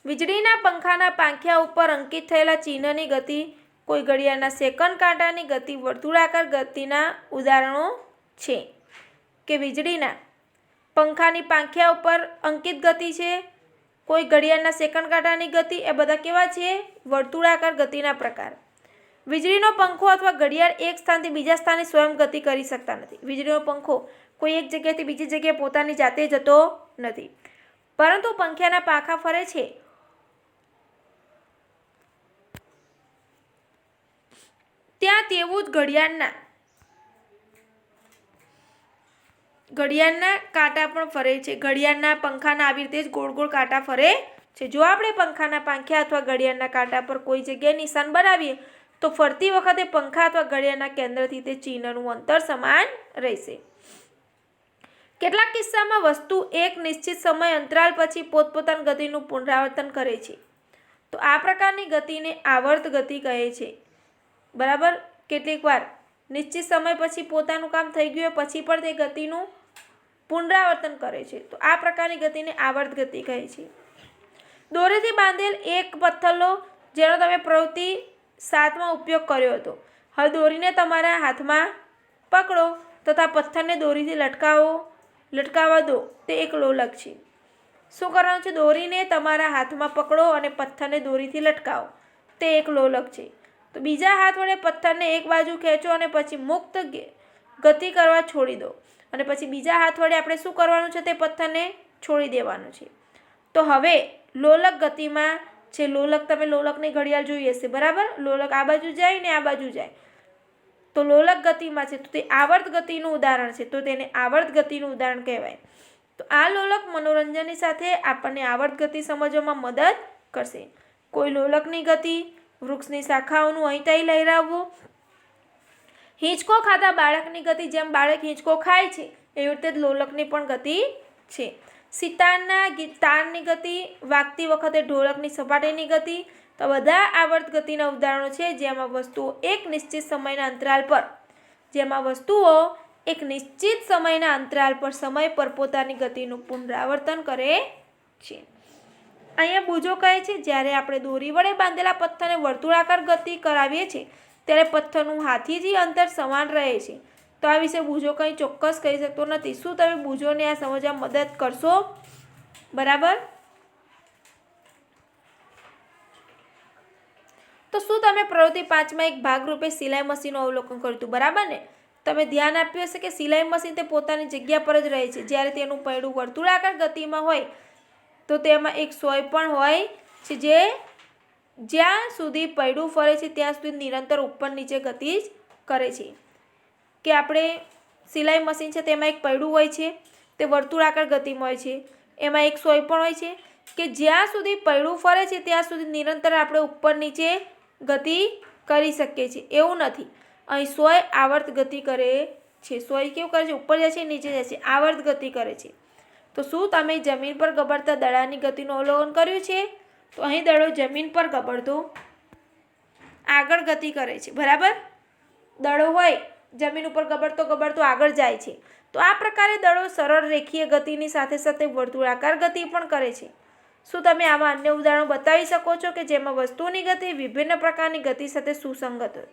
વીજળીના પંખાના પાંખિયા ઉપર અંકિત થયેલા ચિહ્નની ગતિ, કોઈ ઘડિયાળના સેકન્ડ કાંટાની ગતિ વર્તુળાકાર ગતિના ઉદાહરણો છે. કે વીજળીના પંખાની પાંખિયા ઉપર અંકિત ગતિ છે, કોઈ ઘડિયાળના સેકન્ડ કાંટાની ગતિ, એ બધા કેવા છે? વર્તુળાકાર ગતિના પ્રકાર. વીજળીનો પંખો અથવા ઘડિયાળ એક સ્થાનથી બીજા સ્થાને સ્વયં ગતિ કરી શકતા નથી. વીજળીનો પંખો કોઈ એક જગ્યાએથી બીજી જગ્યાએ પોતાની જાતે જતો નથી, પરંતુ પંખિયાના પાંખા ફરે છે. ત્યાં તેવું જ ઘડિયાળના કાંટા પણ ફરે છે. ઘડિયાળના પંખાના આવી રીતે જ ગોળ ગોળ કાંટા ફરે છે. જો આપણે પંખાના પાંખિયા અથવા ઘડિયાળના કાંટા પર કોઈ જગ્યાએ નિશાન બનાવીએ તો ફરતી વખતે પંખા અથવા ઘડિયાળના કેન્દ્રથી તે ચિહ્નનું અંતર સમાન રહેશે. કેટલાક કિસ્સામાં વસ્તુ એક નિશ્ચિત સમય અંતરાલ પછી પોતપોતાની ગતિનું પુનરાવર્તન કરે છે. તો આ પ્રકારની ગતિને આવર્ત ગતિ કહે છે, બરાબર. કેટલીક વાર નિશ્ચિત સમય પછી પોતાનું કામ થઈ ગયું હોય પછી પણ તે ગતિનું પુનરાવર્તન કરે છે. તો આ પ્રકારની ગતિને આવર્ત ગતિ કહે છે. દોરીથી બાંધેલ એક પથ્થર લો જેનો તમે પ્રવૃત્તિ 7માં ઉપયોગ કર્યો હતો. હવે દોરીને તમારા હાથમાં પકડો તથા પથ્થરને દોરીથી લટકાવવા દો. તે એક લોલક છે. શું કરવાનું છે? દોરીને તમારા હાથમાં પકડો અને પથ્થરને દોરીથી લટકાવો. તે એક લોલક છે. તો બીજા હાથ વડે પથ્થરને એક બાજુ ખેંચો અને પછી મુક્ત ગતિ કરવા છોડી દો. અને પછી બીજા હાથ વડે આપણે શું કરવાનું છે? તે પથ્થરને છોડી દેવાનું છે. તો હવે લોલક ગતિમાં છે. લોલક તમે લોલકની ઘડિયાળ જોઈ હશે, બરાબર? લોલક આ બાજુ જાય ને આ બાજુ જાય. તો લોલક ગતિમાં છે. તો તે આવર્ત ગતિનું ઉદાહરણ છે. તો તેને આવર્ત ગતિનું ઉદાહરણ કહેવાય. તો આ લોલક મનોરંજનની સાથે આપણને આવર્ત ગતિ સમજવામાં મદદ કરશે. કોઈ લોલકની ગતિ, વૃક્ષની શાખાઓનું અહીં ત્યાં લહેરાવવું, હિંચકો ખાતા બાળકની ગતિ, જેમ બાળક હિંચકો ખાય છે એવી રીતે જ લોલકની પણ ગતિ છે. સિતારના તારની ગતિ, વાગતી વખતે ઢોલકની સપાટીની ગતિ. તો બધા આવર્ત ગતિના ઉદાહરણો છે જેમાં વસ્તુઓ એક નિશ્ચિત સમયના અંતરાલ પર સમય પર પોતાની ગતિનું પુનરાવર્તન કરે છે. અહીંયા બુજો કહે છે જ્યારે આપણે દોરી વડે બાંધેલા પથ્થરને વર્તુળાકાર ગતિ કરાવીએ છીએ ત્યારે પથ્થરનું હાથીથી અંતર સમાન રહે છે. તો આ વિશે બુજો કંઈ ચોક્કસ કહી શકતો નથી. શું તમે બુજોને આ સમજવામાં મદદ કરશો? બરાબર. તો શું તમે પ્રવૃત્તિ 5માં એક ભાગરૂપે સિલાઈ મશીનનું અવલોકન કર્યું હતું? બરાબર ને? તમે ધ્યાન આપ્યું હશે કે સિલાઈ મશીન તે પોતાની જગ્યા પર જ રહે છે. જ્યારે તેનું પૈડું વર્તુળાકાર ગતિમાં હોય તો તેમાં એક સોય પણ હોય છે જે જ્યાં સુધી પૈડું ફરે છે ત્યાં સુધી નિરંતર ઉપર નીચે ગતિ જ કરે છે. કે આપણે સિલાઈ મશીન છે તેમાં એક પૈડું હોય છે, તે વર્તુળાકાર ગતિમાં હોય છે. એમાં એક સોય પણ હોય છે કે જ્યાં સુધી પૈડું ફરે છે ત્યાં સુધી નિરંતર આપણે ઉપર નીચે ગતિ કરી શકીએ છીએ. એવું નથી. અહીં સોય આવર્ત ગતિ કરે છે. સોય કેવું કરે છે? ઉપર જાય છે, નીચે જાય છે, આવર્ત ગતિ કરે છે. તો શું તમે જમીન પર ગબડતા દડાની ગતિનું અવલોકન કર્યું છે? તો અહીં દડો જમીન પર ગબડતો આગળ ગતિ કરે છે. બરાબર? દડો હોય જમીન ઉપર ગબડતો આગળ જાય છે. તો આ પ્રકારે દડો સરળ રેખીય ગતિની સાથે સાથે વર્તુળાકાર ગતિ પણ કરે છે. શું તમે આવા અન્ય ઉદાહરણો બતાવી શકો છો કે જેમાં વસ્તુની ગતિ વિભિન્ન પ્રકારની ગતિ સાથે સુસંગત હોય?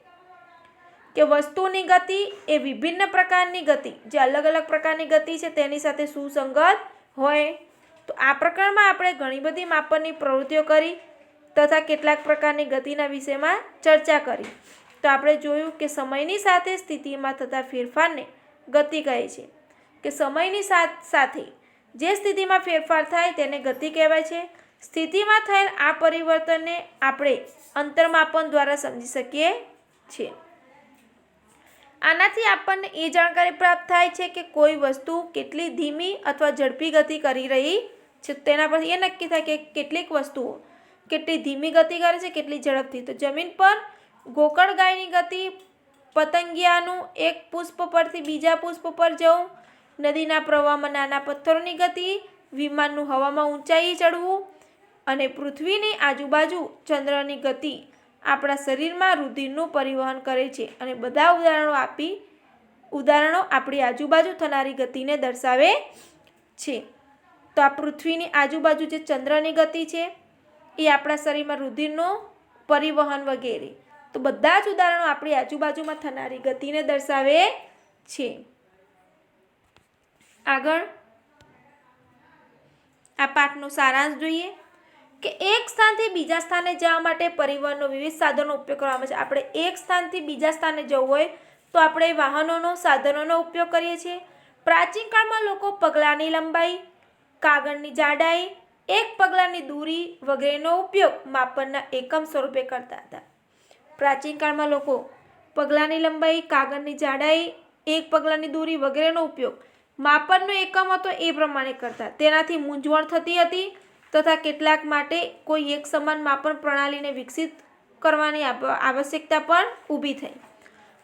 કે વસ્તુની ગતિ એ વિભિન્ન પ્રકારની ગતિ, જે અલગ અલગ પ્રકારની ગતિ છે તેની સાથે સુસંગત હોય. તો આ પ્રકરણમાં આપણે ઘણી બધી માપનની પ્રવૃત્તિઓ કરી તથા કેટલાક પ્રકારની ગતિના વિષયમાં ચર્ચા કરી. તો આપણે જોયું કે સમયની સાથે સ્થિતિમાં થતા ફેરફારને ગતિ કહે છે. કે સમયની સાથે જે સ્થિતિમાં ફેરફાર થાય તેને ગતિ કહેવાય છે. સ્થિતિમાં થયેલ આ પરિવર્તનને આપણે અંતરમાપન દ્વારા સમજી શકીએ છીએ. આનાથી આપણને એ જાણકારી પ્રાપ્ત થાય છે કે કોઈ વસ્તુ કેટલી ધીમી અથવા ઝડપી ગતિ કરી રહી છે. તેના પરથી એ નક્કી થાય કે કેટલીક વસ્તુઓ કેટલી ધીમી ગતિ કરે છે, કેટલી ઝડપથી. તો જમીન પર ગોકળગાયની ગતિ, પતંગિયાનું એક પુષ્પ પરથી બીજા પુષ્પ પર જવું, નદીના પ્રવાહમાં નાના પથ્થરોની ગતિ, વિમાનનું હવામાં ઊંચાઈએ ચડવું અને પૃથ્વીની આજુબાજુ ચંદ્રની ગતિ આપણા શરીરમાં રુધિરનું પરિવહન કરે છે. અને બધા ઉદાહરણો આપણી આજુબાજુ થનારી ગતિને દર્શાવે છે. તો આ પૃથ્વીની આજુબાજુ જે ચંદ્રની ગતિ છે એ આપણા શરીરમાં રુધિરનું પરિવહન વગેરે. તો બધા જ ઉદાહરણો આપણી આજુબાજુમાં થનારી ગતિને દર્શાવે છે. આગળ આ પાઠનો સારાંશ જોઈએ કે એક સ્થાનથી બીજા સ્થાને જવા માટે પરિવહનનો વિવિધ સાધનો ઉપયોગ કરવામાં આવે છે. આપણે એક સ્થાનથી બીજા સ્થાને જવું હોય તો આપણે વાહનોનો, સાધનોનો ઉપયોગ કરીએ છીએ. પ્રાચીન કાળમાં લોકો પગલાંની લંબાઈ, કાગળની જાડાઈ, એક પગલાંની દૂરી વગેરેનો ઉપયોગ માપનના એકમ સ્વરૂપે કરતા હતા. પ્રાચીન કાળમાં લોકો પગલાંની લંબાઈ, કાગળની જાડાઈ, એક પગલાંની દૂરી વગેરેનો ઉપયોગ માપનનો એકમ હતો એ પ્રમાણે કરતા. તેનાથી મૂંઝવણ થતી હતી તથા કેટલાક માટે કોઈ એક સમાન માપન પ્રણાલીને વિકસિત કરવાની આવશ્યકતા પણ ઊભી થઈ.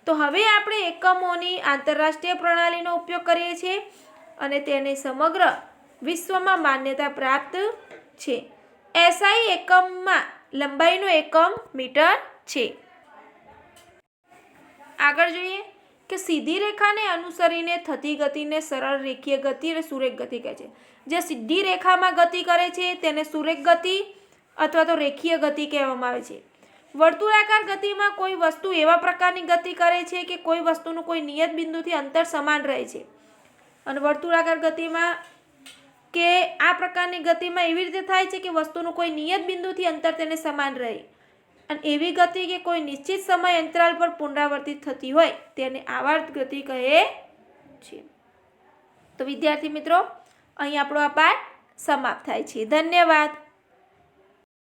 તો હવે આપણે એકમોની આંતરરાષ્ટ્રીય પ્રણાલીનો ઉપયોગ કરીએ છીએ અને તેને સમગ્ર વિશ્વમાં માન્યતા પ્રાપ્ત છે. એસઆઈ એકમમાં લંબાઈનો એકમ મીટર છે. આગળ જોઈએ કે સીધી રેખાને અનુસરીને થતી ગતિને સરળ રેખીય ગતિ અને સુરેખ ગતિ કહે છે. જે સીધી રેખામાં ગતિ કરે છે તેને સુરેખ ગતિ અથવા તો રેખીય ગતિ કહેવામાં આવે છે. વર્તુળાકાર ગતિમાં કોઈ વસ્તુ એવા પ્રકારની ગતિ કરે છે કે કોઈ વસ્તુનું કોઈ નિયત બિંદુથી અંતર સમાન રહે છે. અને વર્તુળાકાર ગતિમાં કે આ પ્રકારની ગતિમાં એવી રીતે થાય છે કે વસ્તુનું કોઈ નિયત બિંદુથી અંતર તેને સમાન રહે. અને એવી ગતિ કે કોઈ નિશ્ચિત સમય અંતરાલ પર પુનરાવર્તિત થતી હોય તેને આવર્ત ગતિ કહે છે. તો વિદ્યાર્થી મિત્રો, અહીં આપણો આ પાઠ સમાપ્ત થાય છે. ધન્યવાદ.